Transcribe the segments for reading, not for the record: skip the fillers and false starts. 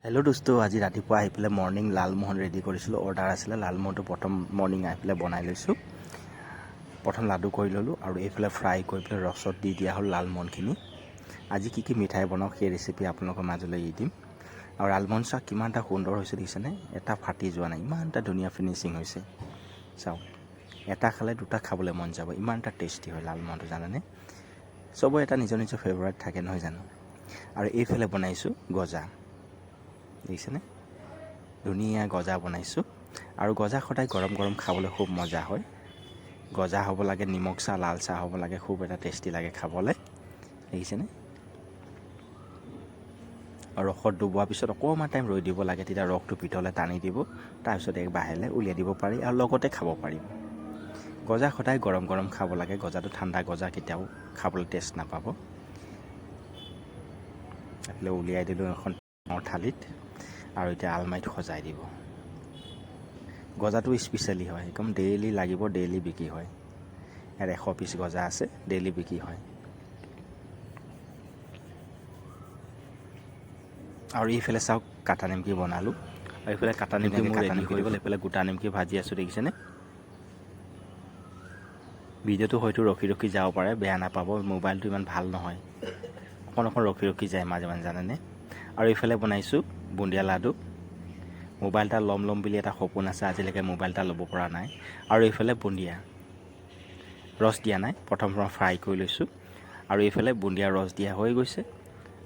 Hello' দোস্তো, আজি ৰাতিপুৱা আহি পেলাই মৰ্ণিং লালমোহন ৰেডি কৰিছিলোঁ। অৰ্ডাৰ আছিলে লালমোহনটো প্ৰথম মৰ্ণিং আহি পেলাই বনাই লৈছোঁ। প্ৰথম লাডু কৰি ল'লোঁ আৰু এইফালে ফ্ৰাই কৰি পেলাই ৰসত দি দিয়া হ'ল লালমোহনখিনি। আজি কি মিঠাই বনাওঁ সেই ৰেচিপি আপোনালোকৰ মাজলৈ এৰি দিম। আৰু লালমোহন চাওক কিমান এটা সুন্দৰ হৈছে দেখিছেনে, এটা ফাটি যোৱা নাই, ইমান এটা ধুনীয়া ফিনিচিং হৈছে। চাওক, এটা খালে দুটা খাবলৈ মন যাব, ইমান এটা টেষ্টি হয় লালমোহনটো, জানেনে? চবৰে এটা নিজৰ নিজৰ ফেভৰেট থাকে নহয় জানো। আৰু এইফালে বনাইছোঁ গজা, দেখিছেনে? ধুনীয়া গজা বনাইছোঁ। আৰু গজা সদায় গৰম গৰম খাবলৈ খুব মজা হয়। গজা হ'ব লাগে, নিমখ চাহ লাল চাহ হ'ব লাগে, খুব এটা টেষ্টি লাগে খাবলৈ, দেখিছেনে? আৰু ৰসত ডুবোৱাৰ পিছত অকণমান টাইম ৰৈ দিব লাগে, তেতিয়া ৰসটো ভিতৰলৈ টানি দিব, তাৰপিছত বাহিৰলৈ উলিয়াই দিব পাৰি আৰু লগতে খাব পাৰিব। গজা সদায় গৰম গৰম খাব লাগে, গজাটো ঠাণ্ডা গজা কেতিয়াও খাবলৈ টেষ্ট নাপাব। এইফালে উলিয়াই দিলোঁ এখন থালিত, আৰু এতিয়া আলমাৰিত সজাই দিব। গজাটো স্পেচিয়েলি হয়, একদম ডেইলি লাগিব, ডেইলি বিক্ৰী হয়। ইয়াত 100 পিচ গজা আছে, ডেইলি বিক্ৰী হয়। আৰু এইফালে চাওক কাটা নিমকি বনালোঁ, আৰু এইফালে কাটা নিমকি মোৰ ৰেডি কৰি গ'ল। এইফালে গোটা নিমকি ভাজি আছোঁ, দেখিছেনে? ভিডিঅ'টো হয়তো ৰখি ৰখি যাব পাৰে, বেয়া নাপাব, মোবাইলটো ইমান ভাল নহয়, অকণ ৰখি ৰখি যায় মাজে মাজে, জানেনে? আৰু এইফালে বনাইছোঁ বুন্দিয়া লাডু। মোবাইল এটা ল'ম বুলি এটা সপোন আছে, আজিলৈকে মোবাইল এটা ল'ব পৰা নাই। আৰু এইফালে বুন্দিয়া ৰস দিয়া নাই, প্ৰথম ফ্ৰাই কৰি লৈছোঁ। আৰু এইফালে বুন্দিয়া ৰস দিয়া হৈ গৈছে,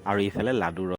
আৰু এইফালে লাডু ৰস